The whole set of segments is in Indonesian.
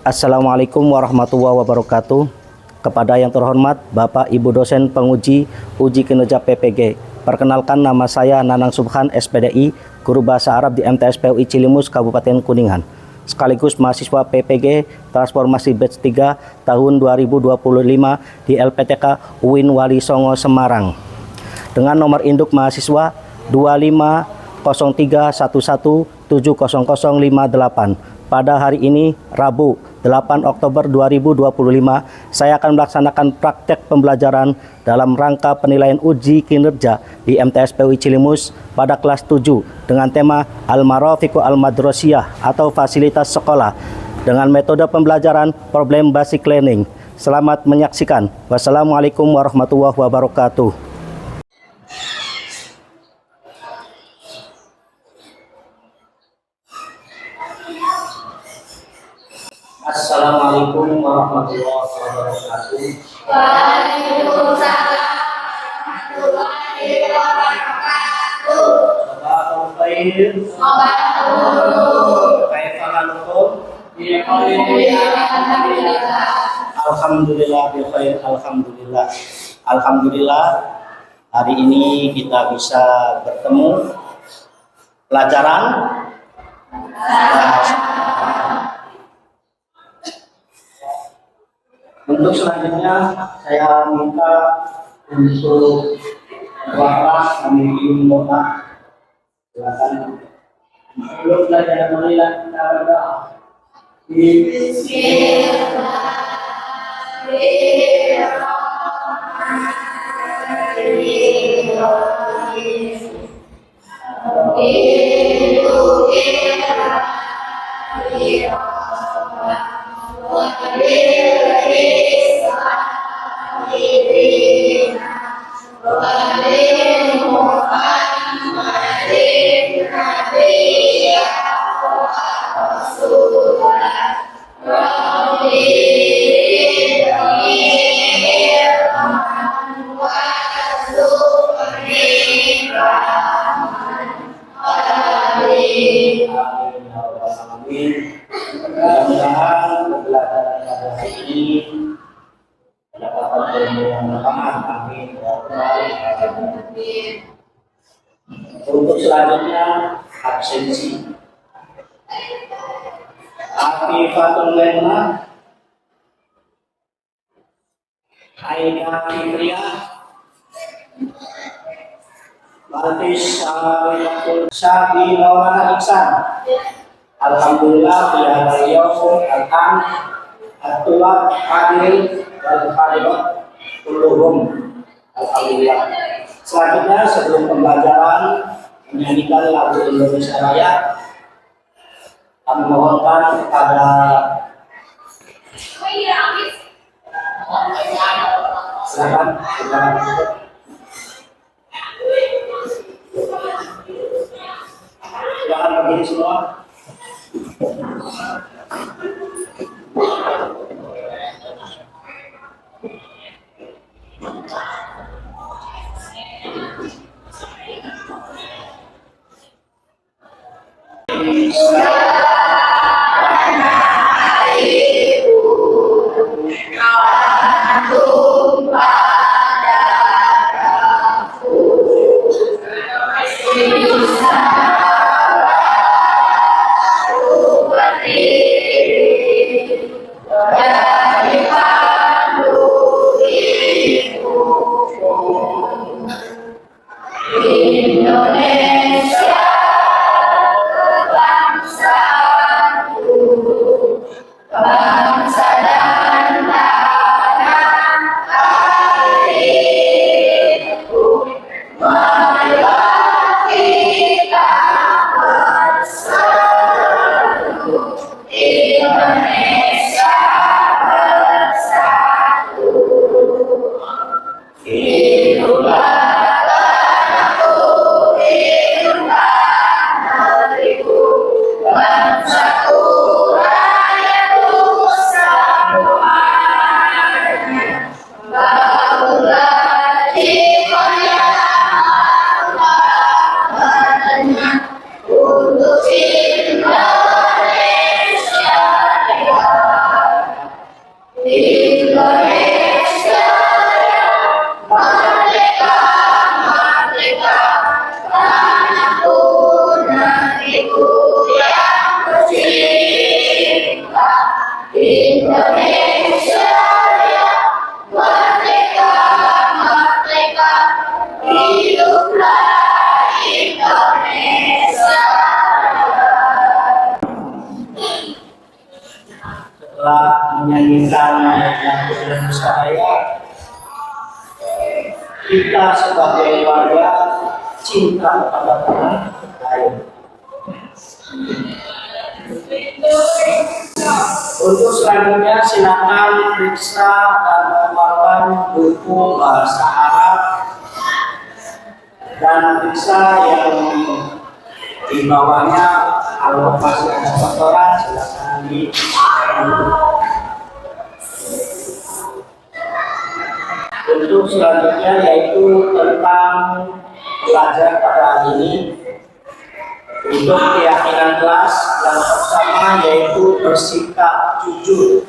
Assalamualaikum warahmatullahi wabarakatuh. Kepada yang terhormat Bapak Ibu dosen penguji uji kinerja PPG. Perkenalkan, nama saya Nanang Subhan, SPDI, guru bahasa Arab di MTS PUI Cilimus, Kabupaten Kuningan. Sekaligus mahasiswa PPG Transformasi Batch 3 tahun 2025 di LPTK UIN Wali Songo Semarang. Dengan nomor induk mahasiswa 250311700058. Pada hari ini, Rabu 8 Oktober 2025, saya akan melaksanakan praktek pembelajaran dalam rangka penilaian uji kinerja di MTS PUI Cilimus pada kelas 7 dengan tema Al-Marafiqu Al-Madrasiyah atau fasilitas sekolah dengan metode pembelajaran Problem Basic Learning. Selamat menyaksikan. Wassalamualaikum warahmatullahi wabarakatuh. Assalamualaikum warahmatullahi wabarakatuh. Waalaikumsalam warahmatullahi wabarakatuh. Sabahul khair. Sabahul Kaifa halukum? Alhamdulillah. Alhamdulillah bil khair. Alhamdulillah. Alhamdulillah. Hari ini kita bisa bertemu pelajaran bahasa. Untuk selanjutnya saya minta untuk Bapak memimpin doa. Silakan. Sebelum belajar mulai kita berdoa. Mudah-mudahan pembelajaran pada hari ini mendapatkan ilmu yang bermanfaat. Amin. Untuk selanjutnya absensi. Afifatul Lena, Aida Fitria, Baltis Syabi Maulana Iksan. Alhamdulillah bila beliau akan atulah hadir dan hadirat kulluhum. Alhamdulillah. Selanjutnya sebelum pembelajaran menyanyikan lagu Indonesia Raya, kami mohonkan kepada silakan. Silakan berdiri semua. Indonesia Raya, merdeka, merdeka, hiduplah Indonesia. Setelah menyanyikan lagu Indonesia Raya, kita sebagai warga cinta kepada tanah air. Untuk selanjutnya silakan periksa dan mengeluarkan buku bahasa Arab dan periksa yang di bawahnya. Kalau masih ada kotoran silakan di. Untuk selanjutnya yaitu tentang belajar pada hari ini. Untuk keyakinan kelas yang pertama yaitu bersikap jujur.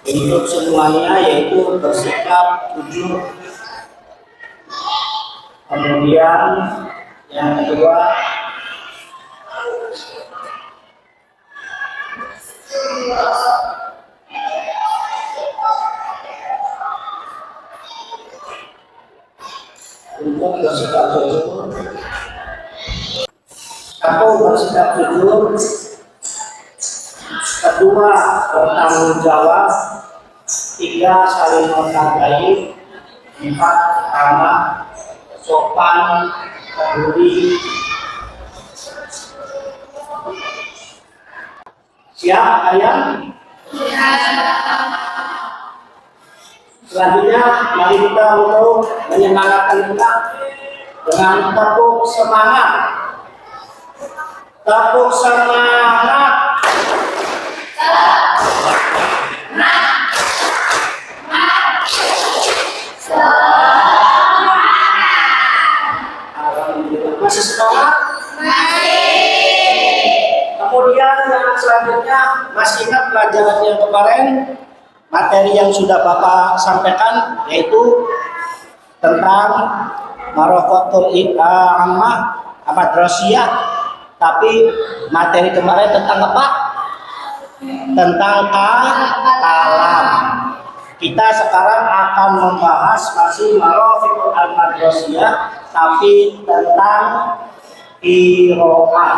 Untuk semuanya yaitu bersikap jujur. Kemudian yang kedua untuk bersikap jujur. Satu, bersikap jujur. Kedua, bertanggung jawab. Tiga, saling menghargai. Empat, ramah, sopan, peduli. Siap kalian? Selanjutnya, mari kita untuk menyemangatkan kita dengan tepuk semangat. Tepuk semangat. Masih semangat? Kemudian yang selanjutnya, masih ingat pelajaran yang kemarin? Materi yang sudah Bapak sampaikan yaitu tentang Marofatul Ammah Madrasiyah. Tapi materi kemarin tentang apa? Tentang kalam. Kita sekarang akan membahas masih Marofatul Madrasiyah, tapi tentang qiraah.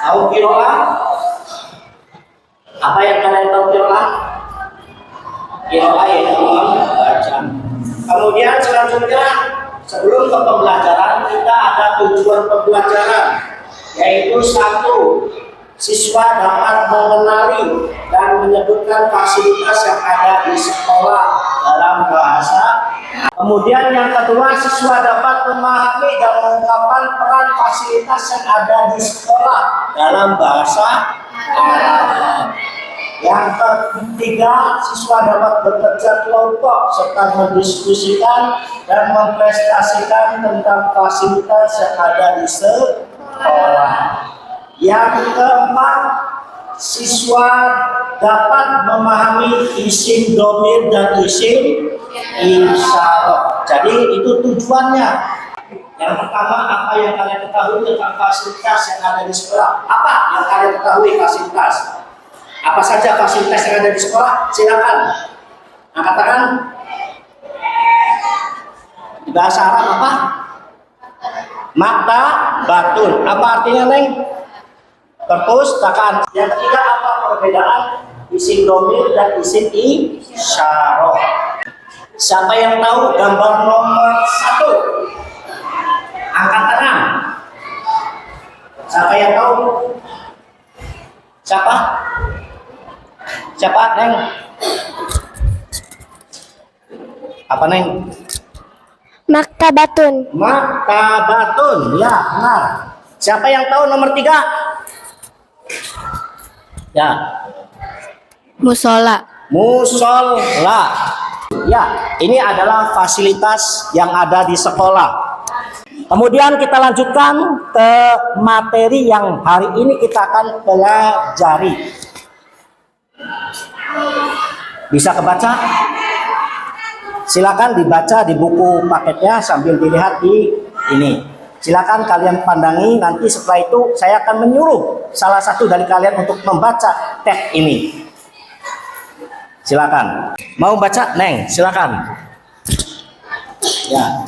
Tahu qiraah? Apa yang kalian tahu qiraah? Qiraah yaitu membaca. Kemudian selanjutnya sebelum ke pembelajaran kita ada tujuan pembelajaran, yaitu satu, siswa dapat mengenali dan menyebutkan fasilitas yang ada di sekolah dalam bahasa. Kemudian yang kedua, siswa dapat memahami dan mengungkapkan peran fasilitas yang ada di sekolah dalam bahasa Arab. Yang ketiga, siswa dapat bekerja kelompok serta mendiskusikan dan mempresentasikan tentang fasilitas yang ada di sekolah. Yang keempat, siswa dapat memahami isim dhamir dan isim isyarat. Jadi itu tujuannya. Yang pertama, apa yang kalian ketahui tentang fasilitas yang ada di sekolah? Apa yang kalian ketahui fasilitas? Apa saja fasilitas yang ada di sekolah? Silakan. Angkat tangan. Di bahasa Arab apa? Maktabatun. Apa artinya, Neng? Perpustakaan. Yang ketiga, apa perbedaan isim dhamir dan isim isyarat? Siapa yang tahu gambar nomor 1? Angkat tangan. Siapa yang tahu? Siapa? Siapa, Neng? Apa, Neng? Maktabatun. Maktabatun. Ya, benar. Siapa yang tahu nomor 3? Ya. Musola. Musola. Ya, ini adalah fasilitas yang ada di sekolah. Kemudian kita lanjutkan ke materi yang hari ini kita akan pelajari. Bisa kebaca? Silakan dibaca di buku paketnya sambil dilihat di ini. Silakan kalian pandangi, nanti setelah itu saya akan menyuruh salah satu dari kalian untuk membaca teks ini. Silakan. Mau baca, Neng? Silakan. Ya.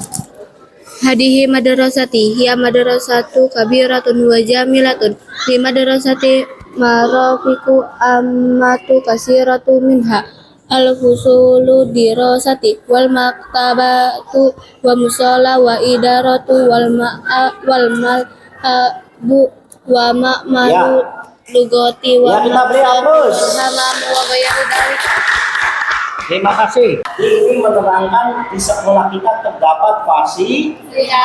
Hadihi madrasati hiya madrasatu kabiratun wa jamilatun fi madrasati marafiqu ammatu kasiratu minha al-fusulu dirasati wal maktabatu wa musalla wa idaratu wal mal'abu wa ma'malu lugati Ya, wa kita beri aplaus. hamamu wa ghairu dzalik. Terima kasih. Ini menerangkan di sekolah kita terdapat fasilitas.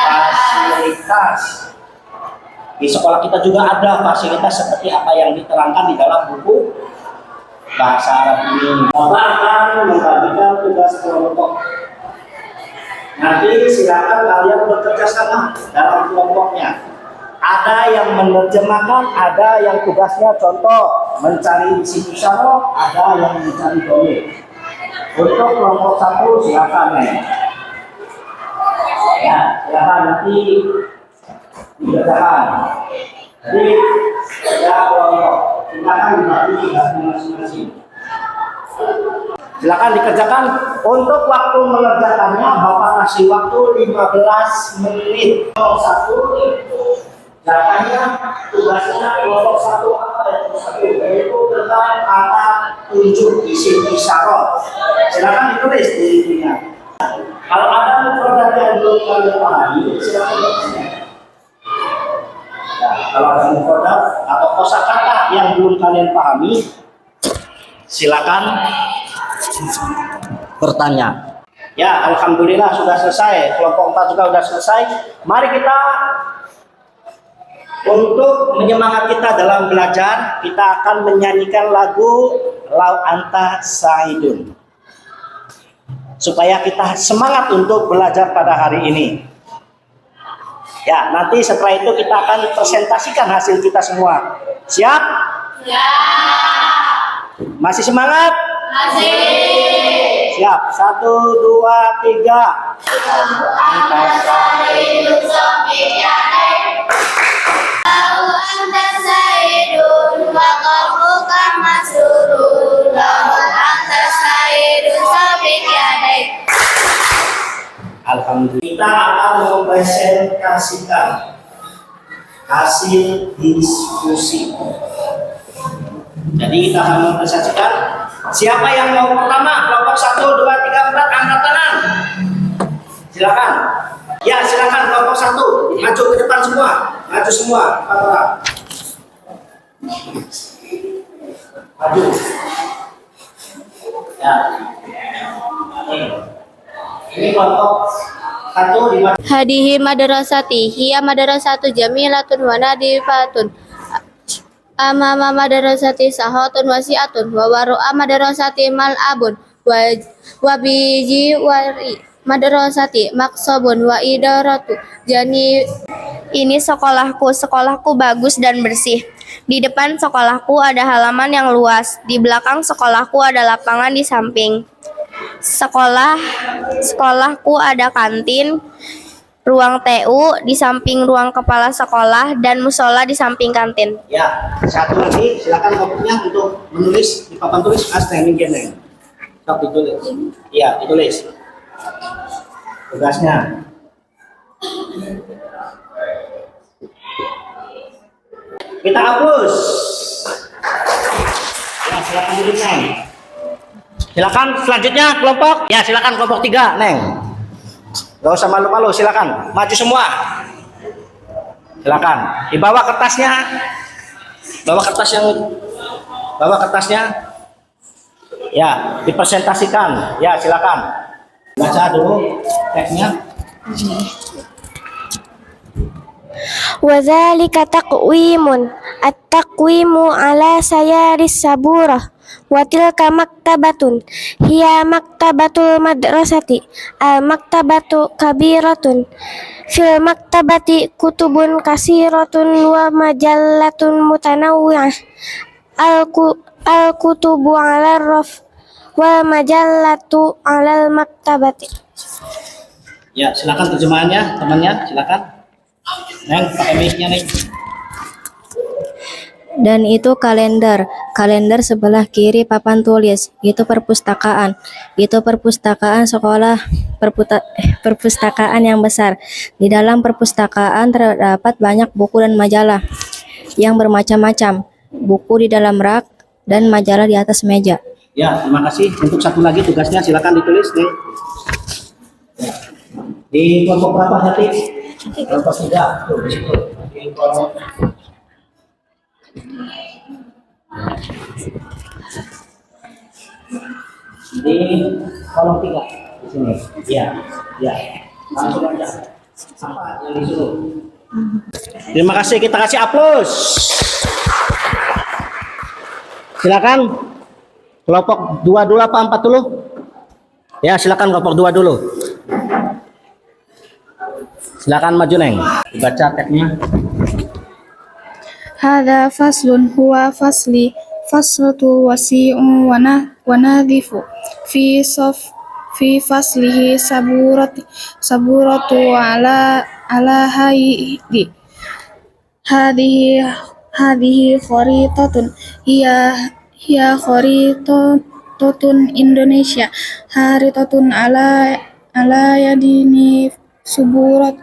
Di sekolah kita juga ada fasilitas seperti apa yang diterangkan di dalam buku bahasa Arab ini. Bapak akan membagikan tugas kelompok. Nanti silakan kalian bekerja sama dalam kelompoknya. Ada yang menerjemahkan, ada yang tugasnya contoh mencari isi isyarah, ada yang mencari dalil. Untuk kelompok 1 silakan ya, silakan nanti dikerjakan. Jadi ya kelompok kita akan dibagi tugasnya masing-masing. Silakan dikerjakan. Untuk waktu mengerjakannya Bapak kasih waktu 15 menit. Kelompok 1 Jawabannya tugasnya kelompok 1 apa ya? Yaitu tentang kata tunjuk isim isyarah. Silakan ditulis di ininya. Kalau ada mufradat yang belum kalian pahami, silakan bertanya. Nah, kalau ada mufradat atau kosakata yang belum kalian pahami, silakan bertanya. Ya, alhamdulillah sudah selesai. Kelompok 4 juga sudah selesai. Mari kita untuk menyemangati kita dalam belajar, kita akan menyanyikan lagu Lau Anta Sa'idun supaya kita semangat untuk belajar pada hari ini. Ya, nanti setelah itu kita akan presentasikan hasil kita semua. Siap? Ya. Masih semangat? Masih. Siap. 1, 2, 3. Anta Sayyidun Sofiyanai. Lau anta Sayyidun wa qalbuka masrurun. Lau anta Sayyidun Sofiyanai. Alhamdulillah. Kita akan mempresentasikan hasil diskusi. Jadi kita akan mempresentasikan siapa yang mau pertama. Kelompok 1, 2, 3, 4 angkat tangan. Silakan. Ya, silakan kelompok 1 maju ke depan semua. Maju semua. Maju. Ya. Ini kelompok 1 di mana? Hadihi madrasati hiya madrasatu jamilatun wa nadifatun amama madrasati sahatun wasi'atun wa waru'a madrasati mal'abun wa biji wari madrasati maksabun wa idaratu jani. Ini sekolahku bagus dan bersih. Di depan sekolahku ada halaman yang luas. Di belakang sekolahku ada lapangan di samping. Sekolahku ada kantin, ruang TU di samping ruang kepala sekolah, dan musola di samping kantin. Ya, satu lagi silakan kelompoknya untuk menulis di papan tulis standing geneng. Stop ditulis. Iya, ditulis. Tugasnya. Kita hapus. Ya, silakan duduk, Neng. Silakan selanjutnya kelompok. Ya, silakan kelompok 3, Neng. Gak usah malu-malu, silakan maju semua. Silakan dibawa kertasnya. Bawa kertasnya. Ya, dipresentasikan. Ya, silakan. Baca dulu teksnya. Wadzalika taqwimun at-taqwimu ala sayaris saburah wa tilka maktabatun hiya maktabatul madrasati al-maktabatu kabiratun fil maktabati kutubun kasiratun wa majallatun mutanawwi'ah al-kutubu ala raf wal majallatu ala maktabati. Ya, silakan terjemahannya, temannya, silakan. Neng, pakai mic-nya Neng. Dan itu kalender. Kalender sebelah kiri papan tulis. Itu perpustakaan. Itu perpustakaan sekolah perpustakaan yang besar. Di dalam perpustakaan terdapat banyak buku dan majalah yang bermacam-macam. Buku di dalam rak dan majalah di atas meja. Ya, terima kasih. Untuk satu lagi tugasnya silakan ditulis Neng. Di kelompok berapa nanti? Kelompok 3. Tuh, di situ. Di kelompok di kolom 3 di sini. Ya, ya. Langsung aja. Apa yang disuruh? Terima kasih, kita kasih aplaus. Silakan. Kelompok 2 dulu apa 4 dulu? Ya, silakan kelompok 2 dulu. Silakan maju Neng. Baca teksnya. هذا فصل هو فصل وسيع ونظيف في فصله سبورة على هذه خريطة هي خريطة إندونيسيا خريطة على يدين سبورة.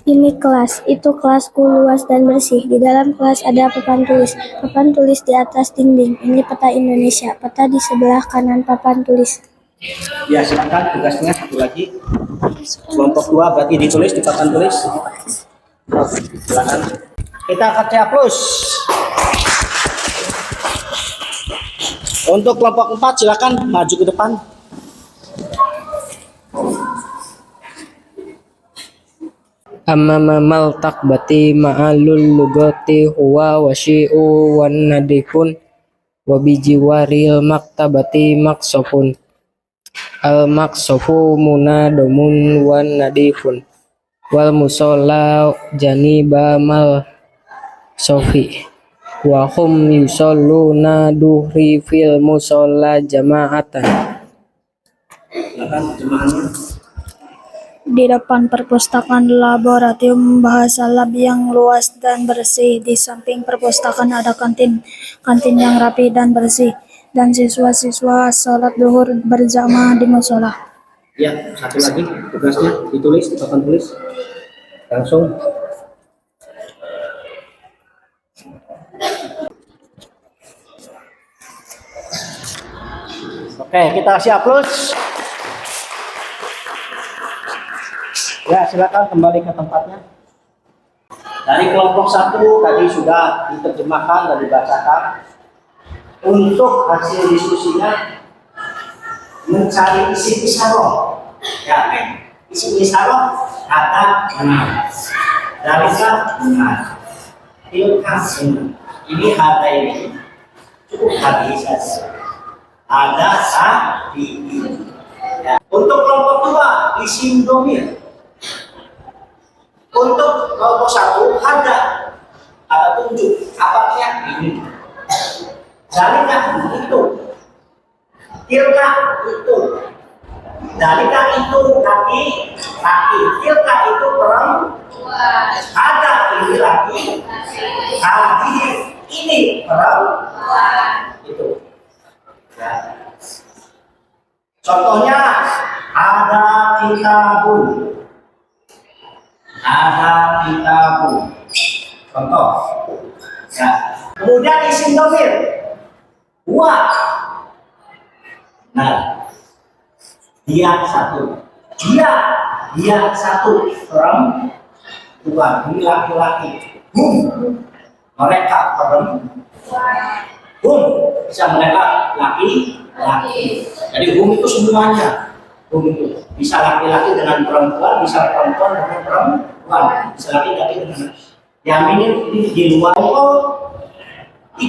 Ini kelas, itu kelasku luas dan bersih. Di dalam kelas ada papan tulis. Papan tulis di atas dinding. Ini peta Indonesia. Peta di sebelah kanan papan tulis. Ya, silakan tugasnya satu lagi. Kelompok 2 berarti ditulis di papan tulis. Silakan. Kita kasih aplaus. Untuk kelompok 4 silakan maju ke depan. Amma maltaqbati ma'alul lugati huwa wasyi'u wan nadifun wa bijiwaril maktabati maksofun al maksofu munadomun wan nadifun wal musalla janiba mal sofi wa hum yusalluna duhri fil musalla jama'atan. Silakan terjemahannya. Di depan perpustakaan laboratorium bahasa lab yang luas dan bersih. Di samping perpustakaan ada kantin yang rapi dan bersih. Dan siswa-siswa salat zuhur berjamaah di musola. Ya, satu lagi tugasnya ditulis di papan tulis. Langsung. Oke, kita kasih aplaus. Ya, silakan kembali ke tempatnya. Dari kelompok 1 tadi sudah diterjemahkan dan dibacakan. Untuk hasil diskusinya mencari isi isaroh. Ya, isi isaroh kata benar. Dalika benar. Tilka benar. Ini ada ini. Cukup hati saja. Ada di ini. Ya. Untuk kelompok 2 isim domir. Untuk kelompok 1 ada tunjuk apanya ini. Dalika itu, tilka itu, dalika itu laki, tilka itu perempuan, ada ini laki, ini perempuan itu. Ya. Contohnya ada kitabun. Ada kitabun. Contoh. Ya. Kemudian isim domir. Wa. Nah. Dia satu. Dia satu. Perempuan. Ini laki-laki. Mereka perempuan. Bisa mereka laki-laki. Jadi itu semuanya. Itu bisa laki-laki dengan perempuan, bisa perempuan dengan perempuan, bisa laki-laki dengan yang ini di luar itu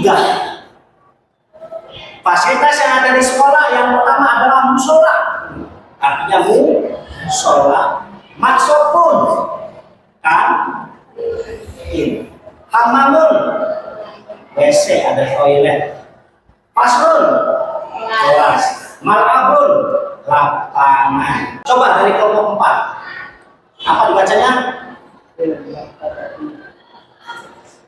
3 fasilitas yang ada di sekolah. Yang pertama adalah musola, artinya musola, maksopun kan ini hamamun WC, ada toilet, faslun kelas, malabun lapangan. Coba dari kelompok 4 Apa dibacanya?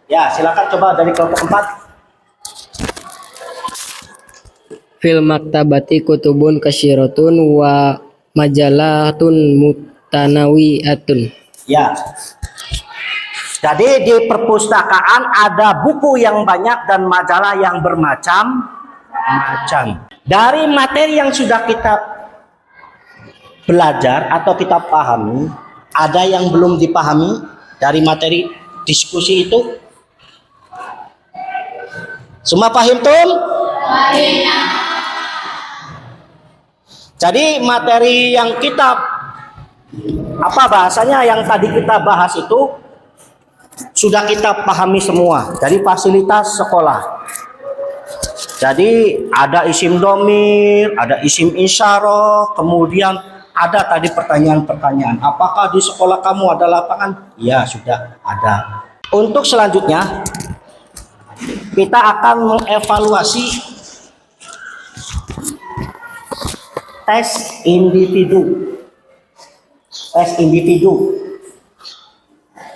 Ya, silakan coba dari kelompok 4. Fil maktabati kutubun kasyiratun wa majalatun mutanawiatun. Ya. Jadi di perpustakaan ada buku yang banyak dan majalah yang bermacam-macam. Dari materi yang sudah kita belajar atau kita pahami, ada yang belum dipahami dari materi diskusi itu? Semua paham tuh? Jadi materi yang kita bahasanya yang tadi kita bahas itu sudah kita pahami semua dari fasilitas sekolah. Jadi ada isim domir, ada isim isyarah, kemudian ada tadi pertanyaan-pertanyaan. Apakah di sekolah kamu ada lapangan? Ya, sudah ada. Untuk selanjutnya kita akan mengevaluasi tes individu. Tes individu.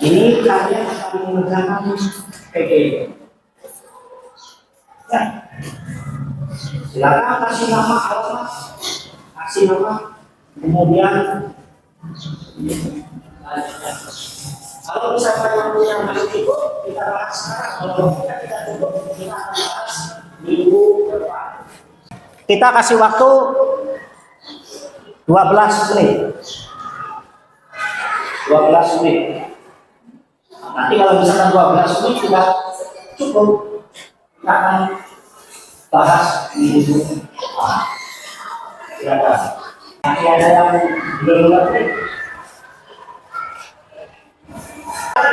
Ini kalian akan mengerjakan PG. Ya. Silakan kasih nama alamat, kasih nama, kemudian kalau misalkan yang punya belum ikut, kita bahas sekarang. Kalau kita cukup, kita akan bahas minggu depan. Kita kasih waktu 12 menit. 12 menit. Nanti kalau misalkan 12 menit sudah cukup, kita akan bahas minggu depan. Silakan. Nanti ada yang belum mengerti.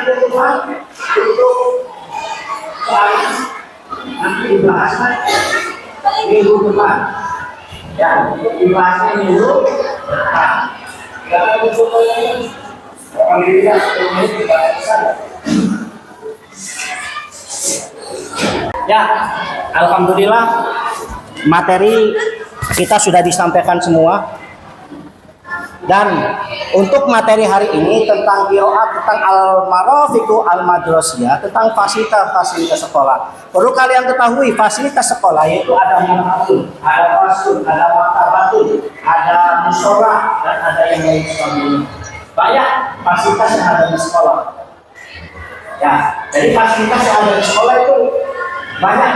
Untuk nanti dibahasnya minggu depan. Ya, dibahasnya minggu depan. Kalau untuk ya, alhamdulillah materi kita sudah disampaikan semua. Dan untuk materi hari ini tentang qiraat, tentang al-marafiqu al-madrasiyah, tentang fasilitas sekolah. Perlu kalian ketahui fasilitas sekolah yaitu ada maktabun, ada fasul, ada maktabatun, ada mushola, dan ada yang lain sebagainya. Banyak fasilitas yang ada di sekolah. Ya, jadi fasilitas yang ada di sekolah itu banyak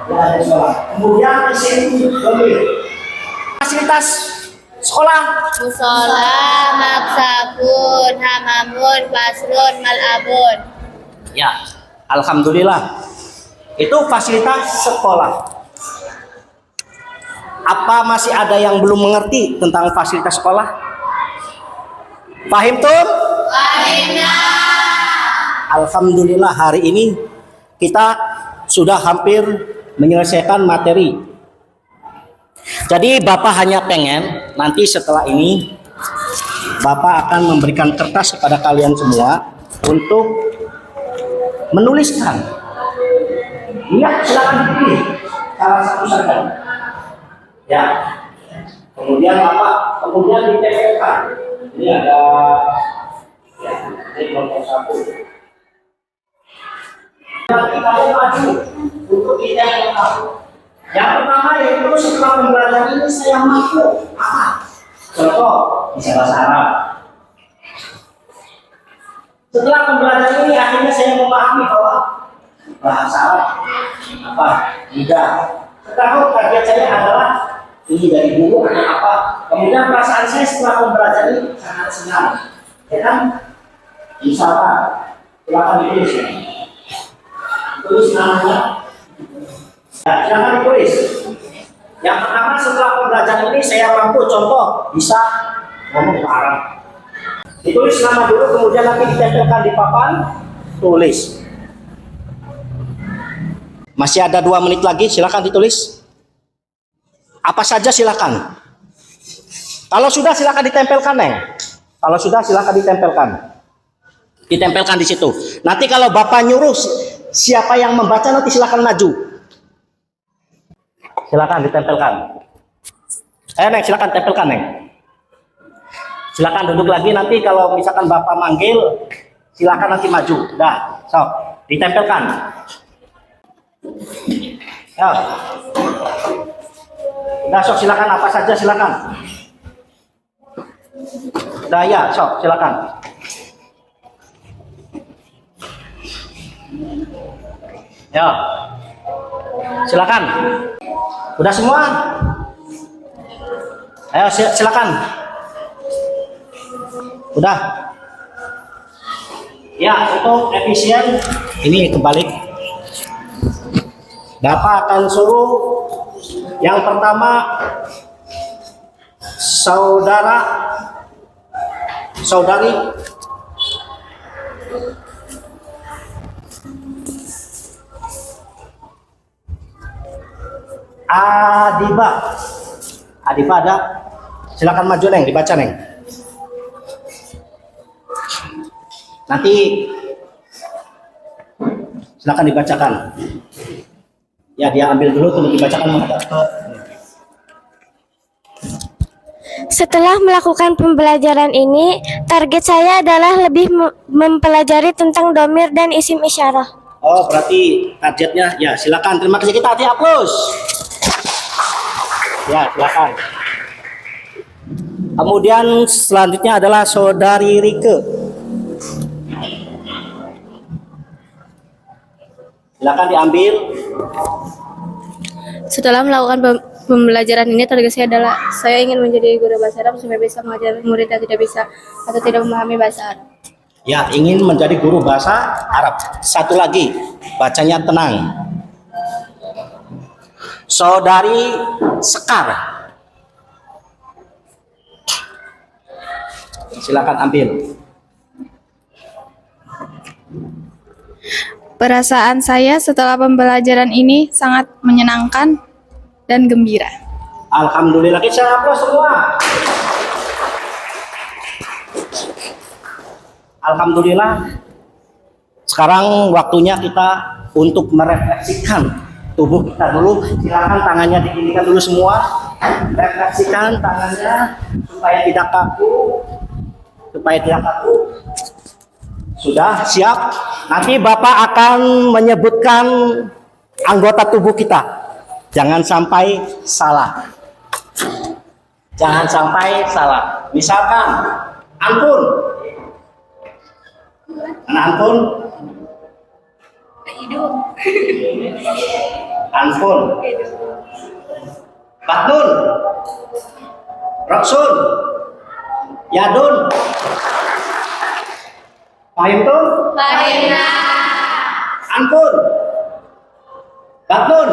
yang ada di sekolah. Kemudian di sini lebih fasilitas sekolah. Musola, maksabun, hamamun, faslun, malabun. Ya, alhamdulillah. Itu fasilitas sekolah. Apa masih ada yang belum mengerti tentang fasilitas sekolah? Paham tuh? Alhamdulillah hari ini kita sudah hampir menyelesaikan materi. Jadi Bapak hanya pengen nanti setelah ini Bapak akan memberikan kertas kepada kalian semua untuk menuliskan. Lihat, silakan dipilih salah satu saja. Ya. Kemudian ditempelkan. Ini ada ya, ini kelompok 1. Nanti kamu maju untuk ditempelkan. Yang pertama yaitu setelah pembelajaran ini saya mampu apa? Contoh, bisa bahasa Arab. Setelah pembelajaran ini akhirnya saya memahami bahwa bahasa Arab apa? Tidak. Sekarang kajian saya adalah ini dari buku atau apa? Kemudian perasaan saya setelah pembelajaran ini sangat senang. Ya kan? Insya Allah. Silakan ditulis. Tulis namanya. Ya, silakan ditulis. Yang pertama setelah pembelajaran ini saya mampu contoh bisa ngomong Arab. Ditulis nama dulu kemudian nanti ditempelkan di papan tulis. Masih ada 2 menit lagi, silakan ditulis. Apa saja silakan. Kalau sudah silakan ditempelkan, Neng. Kalau sudah silakan ditempelkan. Ditempelkan di situ. Nanti kalau Bapak nyuruh siapa yang membaca nanti silakan maju. Silakan ditempelkan. Neng, silakan tempelkan, Neng. Silakan duduk lagi, nanti kalau misalkan Bapak manggil, silakan nanti maju. Dah, sok, ditempelkan. Ya. Dah, sok, silakan apa saja silakan. Dah ya, sok, silakan. Ya. Silakan. Udah semua? Ayo silakan. Udah. Ya, untuk efisien ini kebalik. Bapak akan suruh yang pertama saudari Adiba ada? Silakan maju Neng, dibaca Neng. Nanti silakan dibacakan. Ya, dia ambil dulu untuk dibacakan menghadap ke. Setelah melakukan pembelajaran ini, target saya adalah lebih mempelajari tentang domir dan isim isyarah. Oh, berarti targetnya ya, silakan. Terima kasih, kita hati aplaus. Ya, silakan. Kemudian selanjutnya adalah saudari Rike. Silakan diambil. Setelah melakukan pembelajaran ini, target saya adalah saya ingin menjadi guru bahasa Arab supaya bisa mengajar murid yang tidak bisa atau tidak memahami bahasa Arab. Ya, ingin menjadi guru bahasa Arab. Satu lagi, bacanya tenang. Saudari Sekar. Silakan ambil. Perasaan saya setelah pembelajaran ini sangat menyenangkan dan gembira. Alhamdulillah, kita aplaus semua. Alhamdulillah. Sekarang waktunya kita untuk merefleksikan tubuh kita dulu. Silakan tangannya diginikan dulu semua. Refleksikan tangannya supaya tidak kaku. Sudah siap? Nanti Bapak akan menyebutkan anggota tubuh kita. Jangan sampai salah. Jangan sampai salah. Misalkan ampun. Ampun. Ampun. Batun. Raksun. Yadun. Pahimtun. Baiklah. Ampun. Batun.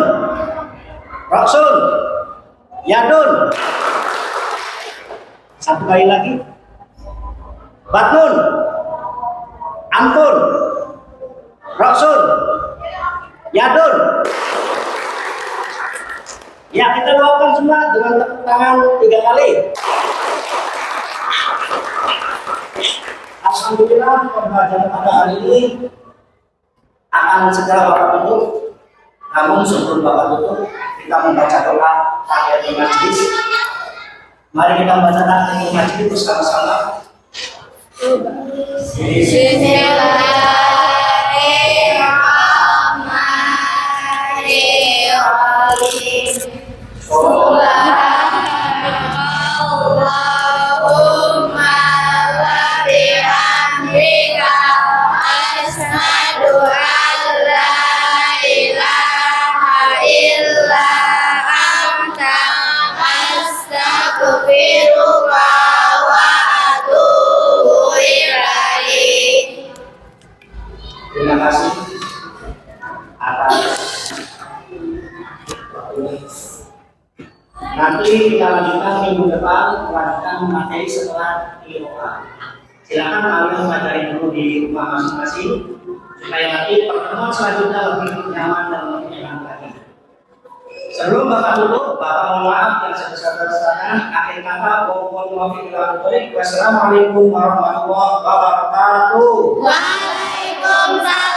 Raksun. Yadun. Satu kali lagi. Batun. Ampun. Raksun. Yadun. Ya, kita lakukan semua dengan tepuk tangan 3 kali. Alhamdulillah, pembelajaran pada hari ini akan segera Bapak tutup. Namun sebelum Bapak tutup, kita membaca doa tahiyatul majlis. Mari kita membaca tahiyatul majlis bersama-sama. Bismillahirrahmanirrahim. Subhanallahumma wa bihamdika asyhadu an la ilaha illa anta astaghfiruka wa atubu ilaik. Terima kasih atas nanti kita lanjutkan minggu depan, melanjutkan materi setelah IOA. Silakan kalian pelajari dulu di rumah masing-masing supaya nanti pertemuan selanjutnya lebih nyaman dan lebih enak lagi. Sebelum Bapak tutup, Bapak mohon maaf yang sebesar-besarnya. Akhir kata, wassalamualaikum warahmatullahi wabarakatuh. Waalaikumsalam.